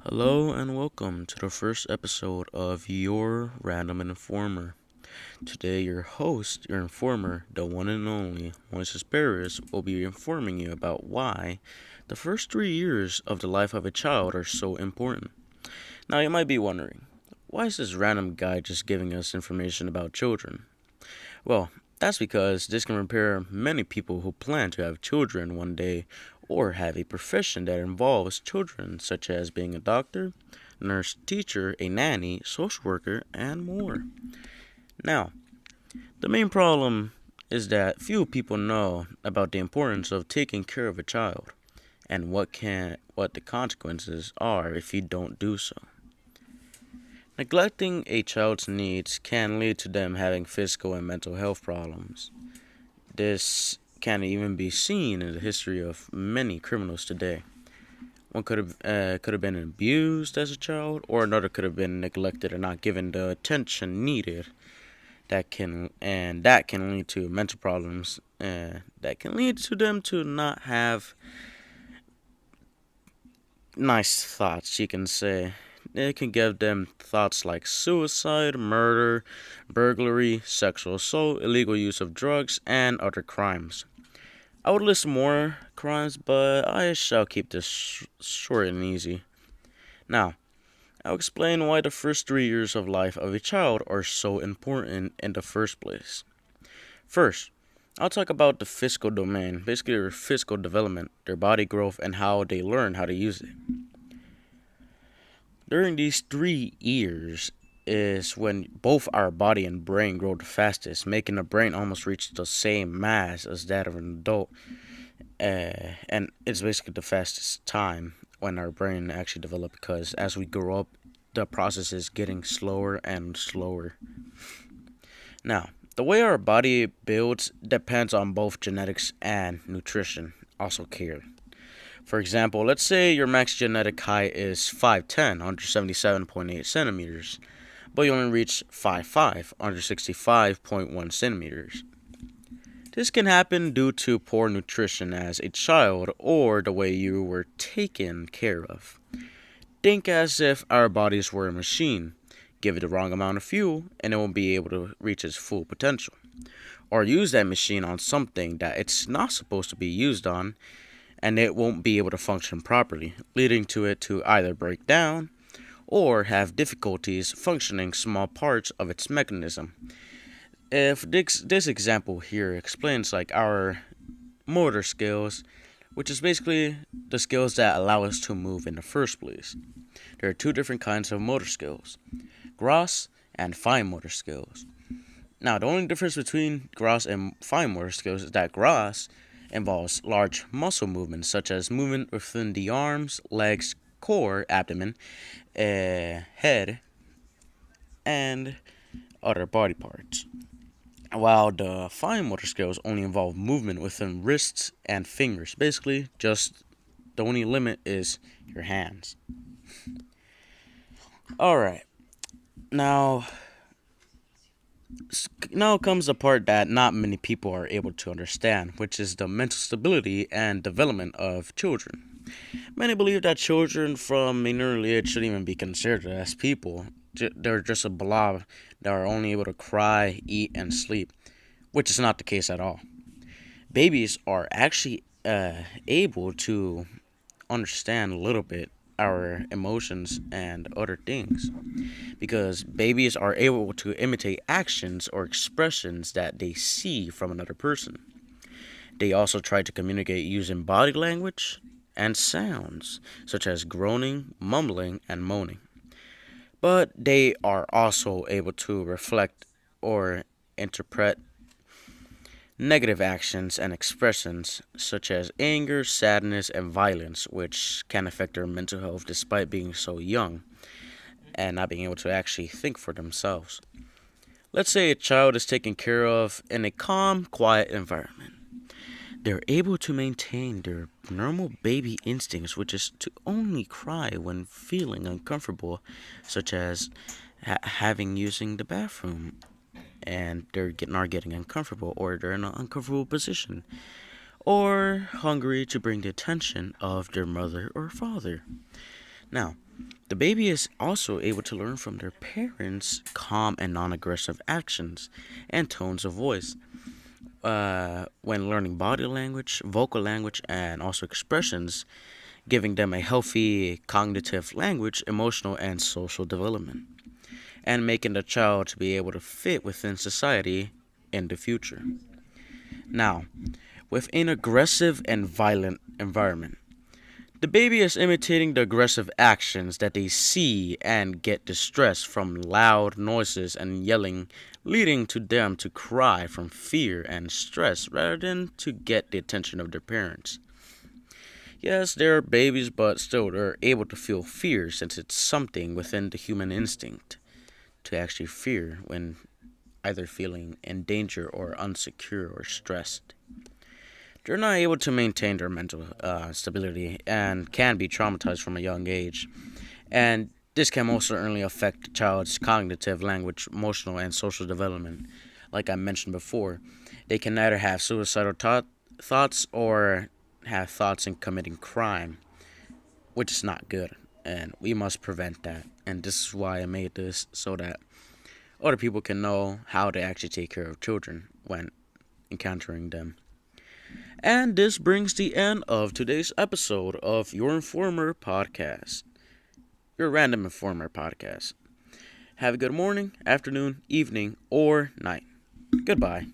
Hello and welcome to the first episode of Your Random Informer. Today, your host, your informer, the one and only Moises Perez, will be informing you about why the first 3 years of the life of a child are so important. Now, you might be wondering, why is this random guy just giving us information about children? Well, that's because this can prepare many people who plan to have children one day or have a profession that involves children, such as being a doctor, nurse, teacher, a nanny, social worker, and more. Now, the main problem is that few people know about the importance of taking care of a child and what the consequences are if you don't do so. Neglecting a child's needs can lead to them having physical and mental health problems. This can even be seen in the history of many criminals today. One could have been abused as a child, or another could have been neglected or not given the attention needed. That can lead to mental problems. That can lead to them to not have nice thoughts. You can say it can give them thoughts like suicide, murder, burglary, sexual assault, illegal use of drugs, and other crimes. I would list more crimes, but I shall keep this short and easy. Now, I'll explain why the first 3 years of life of a child are so important in the first place. First, I'll talk about the physical domain, basically their physical development, their body growth, and how they learn how to use it. During these 3 years is when both our body and brain grow the fastest, making the brain almost reach the same mass as that of an adult. And it's basically the fastest time when our brain actually develops because as we grow up, the process is getting slower and slower. Now, the way our body builds depends on both genetics and nutrition, also care. For example, let's say your max genetic height is 5'10", 177.8 centimeters, but you only reach 5'5", 165.1 centimeters. This can happen due to poor nutrition as a child or the way you were taken care of. Think as if our bodies were a machine. Give it the wrong amount of fuel and it won't be able to reach its full potential. Or use that machine on something that it's not supposed to be used on and it won't be able to function properly, leading to it to either break down or have difficulties functioning small parts of its mechanism. If this example here explains like our motor skills, which is basically the skills that allow us to move in the first place. There are two different kinds of motor skills, gross and fine motor skills. Now, the only difference between gross and fine motor skills is that gross involves large muscle movements such as movement within the arms, legs, core, abdomen, head, and other body parts. While the fine motor skills only involve movement within wrists and fingers. Basically, just the only limit is your hands. Alright, now now comes the part that not many people are able to understand, which is the mental stability and development of children. Many believe that children from an early age shouldn't even be considered as people. They're just a blob that are only able to cry, eat, and sleep, which is not the case at all. Babies are actually able to understand a little bit our emotions and other things because babies are able to imitate actions or expressions that they see from another person. They also try to communicate using body language and sounds such as groaning, mumbling, and moaning. But they are also able to reflect or interpret negative actions and expressions such as anger, sadness, and violence, which can affect their mental health despite being so young and not being able to actually think for themselves. Let's say a child is taken care of in a calm, quiet environment. They're able to maintain their normal baby instincts, which is to only cry when feeling uncomfortable, such as having using the bathroom and are getting uncomfortable or they're in an uncomfortable position or hungry to bring the attention of their mother or father. Now, the baby is also able to learn from their parents' calm and non aggressive actions and tones of voice. When learning body language, vocal language, and also expressions, giving them a healthy cognitive language, emotional, and social development, and making the child to be able to fit within society in the future. Now, with an aggressive and violent environment, the baby is imitating the aggressive actions that they see and get distress from loud noises and yelling, leading to them to cry from fear and stress rather than to get the attention of their parents. Yes, they're babies, but still they're able to feel fear since it's something within the human instinct to actually fear when either feeling in danger or unsecure or stressed. They're not able to maintain their mental stability and can be traumatized from a young age. And this can most certainly affect the child's cognitive, language, emotional, and social development. Like I mentioned before, they can either have suicidal thoughts or have thoughts in committing crime, which is not good. And we must prevent that. And this is why I made this so that other people can know how to actually take care of children when encountering them. And this brings the end of today's episode of Your Informer Podcast, your Random Informer Podcast. Have a good morning, afternoon, evening, or night. Goodbye.